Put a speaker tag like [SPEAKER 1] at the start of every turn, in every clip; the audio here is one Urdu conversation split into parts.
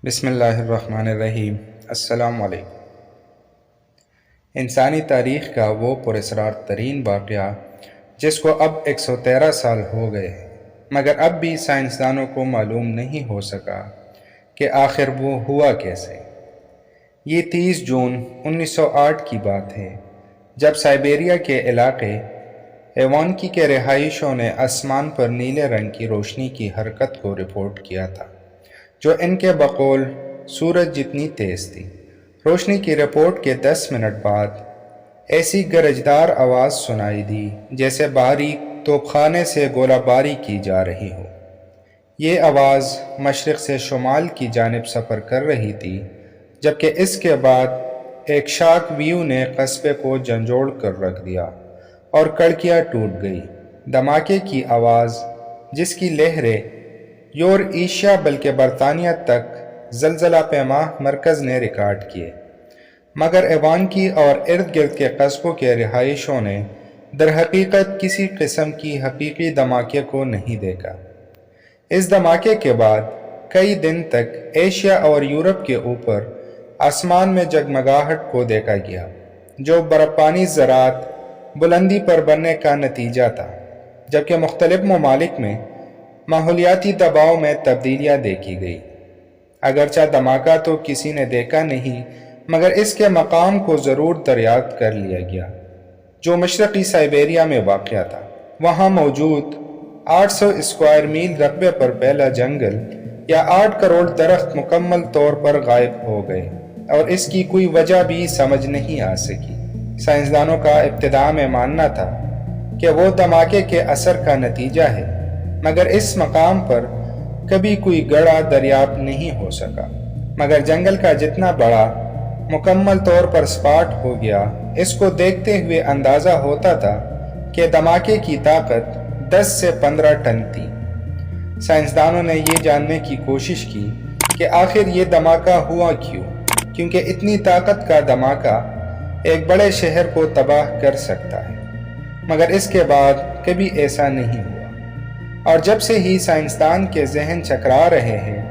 [SPEAKER 1] بسم اللہ الرحمن الرحیم۔ السلام علیکم۔ انسانی تاریخ کا وہ پراسرار ترین واقعہ جس کو اب 113 سال ہو گئے ہیں، مگر اب بھی سائنسدانوں کو معلوم نہیں ہو سکا کہ آخر وہ ہوا کیسے۔ یہ 30 جون 1908 کی بات ہے، جب سائبیریا کے علاقے ایوانکی کے رہائشیوں نے آسمان پر نیلے رنگ کی روشنی کی حرکت کو رپورٹ کیا تھا، جو ان کے بقول سورج جتنی تیز تھی۔ روشنی کی رپورٹ کے 10 منٹ بعد ایسی گرجدار آواز سنائی دی جیسے باریک توپ خانے سے گولہ باری کی جا رہی ہو۔ یہ آواز مشرق سے شمال کی جانب سفر کر رہی تھی، جبکہ اس کے بعد ایک شاک ویو نے قصبے کو جھنجھوڑ کر رکھ دیا اور کڑکیاں ٹوٹ گئی۔ دھماکے کی آواز، جس کی لہریں یور ایشیا بلکہ برطانیہ تک زلزلہ پیما مرکز نے ریکارڈ کیے، مگر ایوانکی اور ارد گرد کے قصبوں کے رہائشیوں نے درحقیقت کسی قسم کی حقیقی دھماکے کو نہیں دیکھا۔ اس دھماکے کے بعد کئی دن تک ایشیا اور یورپ کے اوپر آسمان میں جگمگاہٹ کو دیکھا گیا، جو برفانی ذرات بلندی پر بننے کا نتیجہ تھا، جبکہ مختلف ممالک میں ماحولیاتی دباؤ میں تبدیلیاں دیکھی گئی۔ اگرچہ دھماکہ تو کسی نے دیکھا نہیں، مگر اس کے مقام کو ضرور دریافت کر لیا گیا، جو مشرقی سائبیریا میں واقع تھا۔ وہاں موجود 800 اسکوائر میل رقبے پر پہلا جنگل یا 8 کروڑ درخت مکمل طور پر غائب ہو گئے، اور اس کی کوئی وجہ بھی سمجھ نہیں آ سکی۔ سائنسدانوں کا ابتدا میں ماننا تھا کہ وہ دھماکے کے اثر کا نتیجہ ہے، مگر اس مقام پر کبھی کوئی گڑھا دریافت نہیں ہو سکا۔ مگر جنگل کا جتنا بڑا مکمل طور پر سپاٹ ہو گیا، اس کو دیکھتے ہوئے اندازہ ہوتا تھا کہ دھماکے کی طاقت 10 سے 15 ٹن تھی۔ سائنسدانوں نے یہ جاننے کی کوشش کی کہ آخر یہ دھماکہ ہوا کیوں، کیونکہ اتنی طاقت کا دھماکہ ایک بڑے شہر کو تباہ کر سکتا ہے، مگر اس کے بعد کبھی ایسا نہیں ہوا۔ اور جب سے ہی سائنسدان کے ذہن چکرا رہے ہیں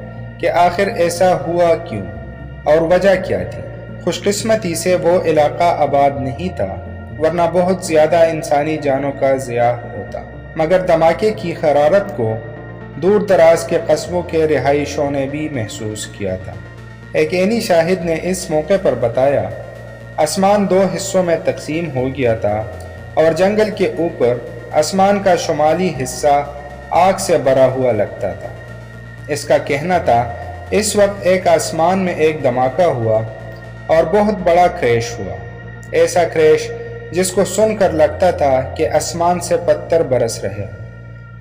[SPEAKER 1] کہ آخر ایسا ہوا کیوں اور وجہ کیا تھی۔ خوش قسمتی سے وہ علاقہ آباد نہیں تھا، ورنہ بہت زیادہ انسانی جانوں کا ضیاع ہوتا۔ مگر دھماکے کی حرارت کو دور دراز کے قصبوں کے رہائشیوں نے بھی محسوس کیا تھا۔ ایک عینی شاہد نے اس موقع پر بتایا، آسمان 2 حصوں میں تقسیم ہو گیا تھا، اور جنگل کے اوپر آسمان کا شمالی حصہ آگ سے بھرا ہوا لگتا تھا۔ اس کا کہنا تھا، اس وقت ایک آسمان میں ایک دھماکہ ہوا اور بہت بڑا کریش ہوا، ایسا کریش جس کو سن کر لگتا تھا کہ آسمان سے پتھر برس رہے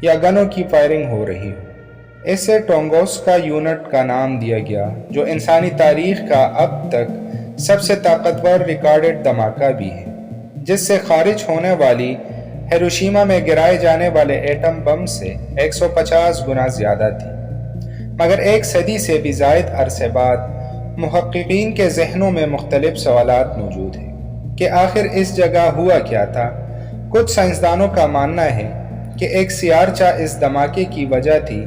[SPEAKER 1] یا گنوں کی فائرنگ ہو رہی ہو۔ اسے ٹونگوسکا یونٹ کا نام دیا گیا، جو انسانی تاریخ کا اب تک سب سے طاقتور ریکارڈڈ دھماکہ بھی ہے، جس سے خارج ہونے والی ہیروشیما میں گرائے جانے والے ایٹم بم سے 150 گنا زیادہ تھی۔ مگر ایک صدی سے بھی زائد عرصے بعد محققین کے ذہنوں میں مختلف سوالات موجود ہیں کہ آخر اس جگہ ہوا کیا تھا۔ کچھ سائنسدانوں کا ماننا ہے کہ ایک سیارچہ اس دھماکے کی وجہ تھی،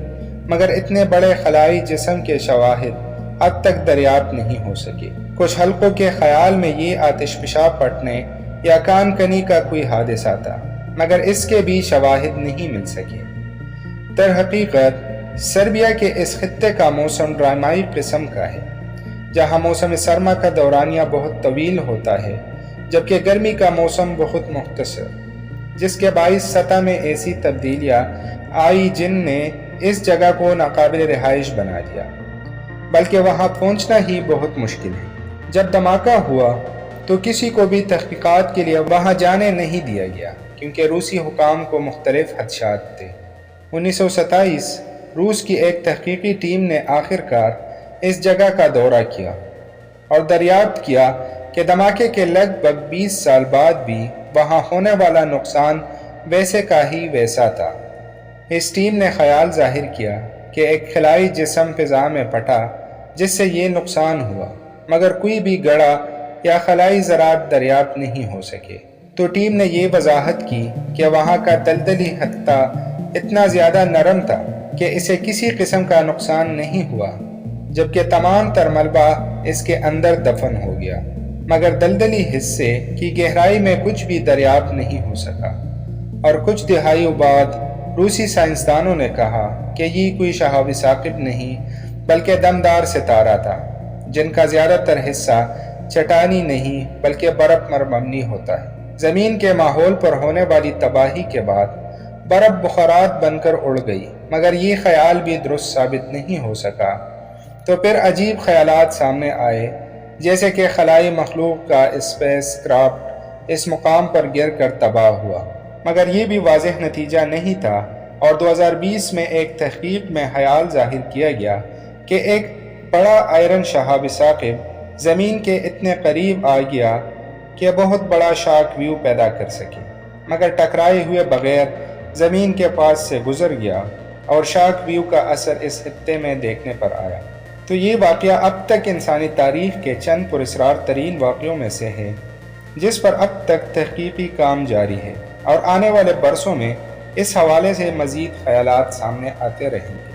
[SPEAKER 1] مگر اتنے بڑے خلائی جسم کے شواہد اب تک دریافت نہیں ہو سکے۔ کچھ حلقوں کے خیال میں یہ آتش فشاں پھٹنے یا کان کنی کا کوئی حادثہ تھا، مگر اس کے بھی شواہد نہیں مل سکے۔ در حقیقت سربیا کے اس خطے کا موسم ڈرامائی قسم کا ہے، جہاں موسم سرما کا دورانیہ بہت طویل ہوتا ہے، جبکہ گرمی کا موسم بہت مختصر، جس کے باعث سطح میں ایسی تبدیلیاں آئی جن نے اس جگہ کو ناقابل رہائش بنا دیا، بلکہ وہاں پہنچنا ہی بہت مشکل ہے۔ جب دھماکہ ہوا تو کسی کو بھی تحقیقات کے لیے وہاں جانے نہیں دیا گیا، کیونکہ روسی حکام کو مختلف خدشات تھے۔ 1927 روس کی ایک تحقیقی ٹیم نے آخرکار اس جگہ کا دورہ کیا اور دریافت کیا کہ دھماکے کے لگ بھگ 20 سال بعد بھی وہاں ہونے والا نقصان ویسے کا ہی ویسا تھا۔ اس ٹیم نے خیال ظاہر کیا کہ ایک خلائی جسم فضا میں پھٹا جس سے یہ نقصان ہوا، مگر کوئی بھی گڑھا یا خلائی ذرات دریافت نہیں ہو سکے۔ تو ٹیم نے یہ وضاحت کی کہ وہاں کا دلدلی خطہ اتنا زیادہ نرم تھا کہ اسے کسی قسم کا نقصان نہیں ہوا، جبکہ تمام تر ملبہ اس کے اندر دفن ہو گیا، مگر دلدلی حصے کی گہرائی میں کچھ بھی دریافت نہیں ہو سکا۔ اور کچھ دہائیوں بعد روسی سائنسدانوں نے کہا کہ یہ کوئی شہاب ثاقب نہیں بلکہ دمدار ستارہ تھا، جن کا زیادہ تر حصہ چٹانی نہیں بلکہ برف پر مبنی ہوتا ہے۔ زمین کے ماحول پر ہونے والی تباہی کے بعد برف بخارات بن کر اڑ گئی، مگر یہ خیال بھی درست ثابت نہیں ہو سکا۔ تو پھر عجیب خیالات سامنے آئے، جیسے کہ خلائی مخلوق کا اسپیس کرافٹ اس مقام پر گر کر تباہ ہوا، مگر یہ بھی واضح نتیجہ نہیں تھا۔ اور 2020 میں ایک تحقیق میں خیال ظاہر کیا گیا کہ ایک بڑا آئرن شہاب ثاقب زمین کے اتنے قریب آ گیا کہ بہت بڑا شاک ویو پیدا کر سکے، مگر ٹکرائے ہوئے بغیر زمین کے پاس سے گزر گیا اور شاک ویو کا اثر اس خطے میں دیکھنے پر آیا۔ تو یہ واقعہ اب تک انسانی تاریخ کے چند پراسرار ترین واقعوں میں سے ہے، جس پر اب تک تحقیقی کام جاری ہے، اور آنے والے برسوں میں اس حوالے سے مزید خیالات سامنے آتے رہیں گے۔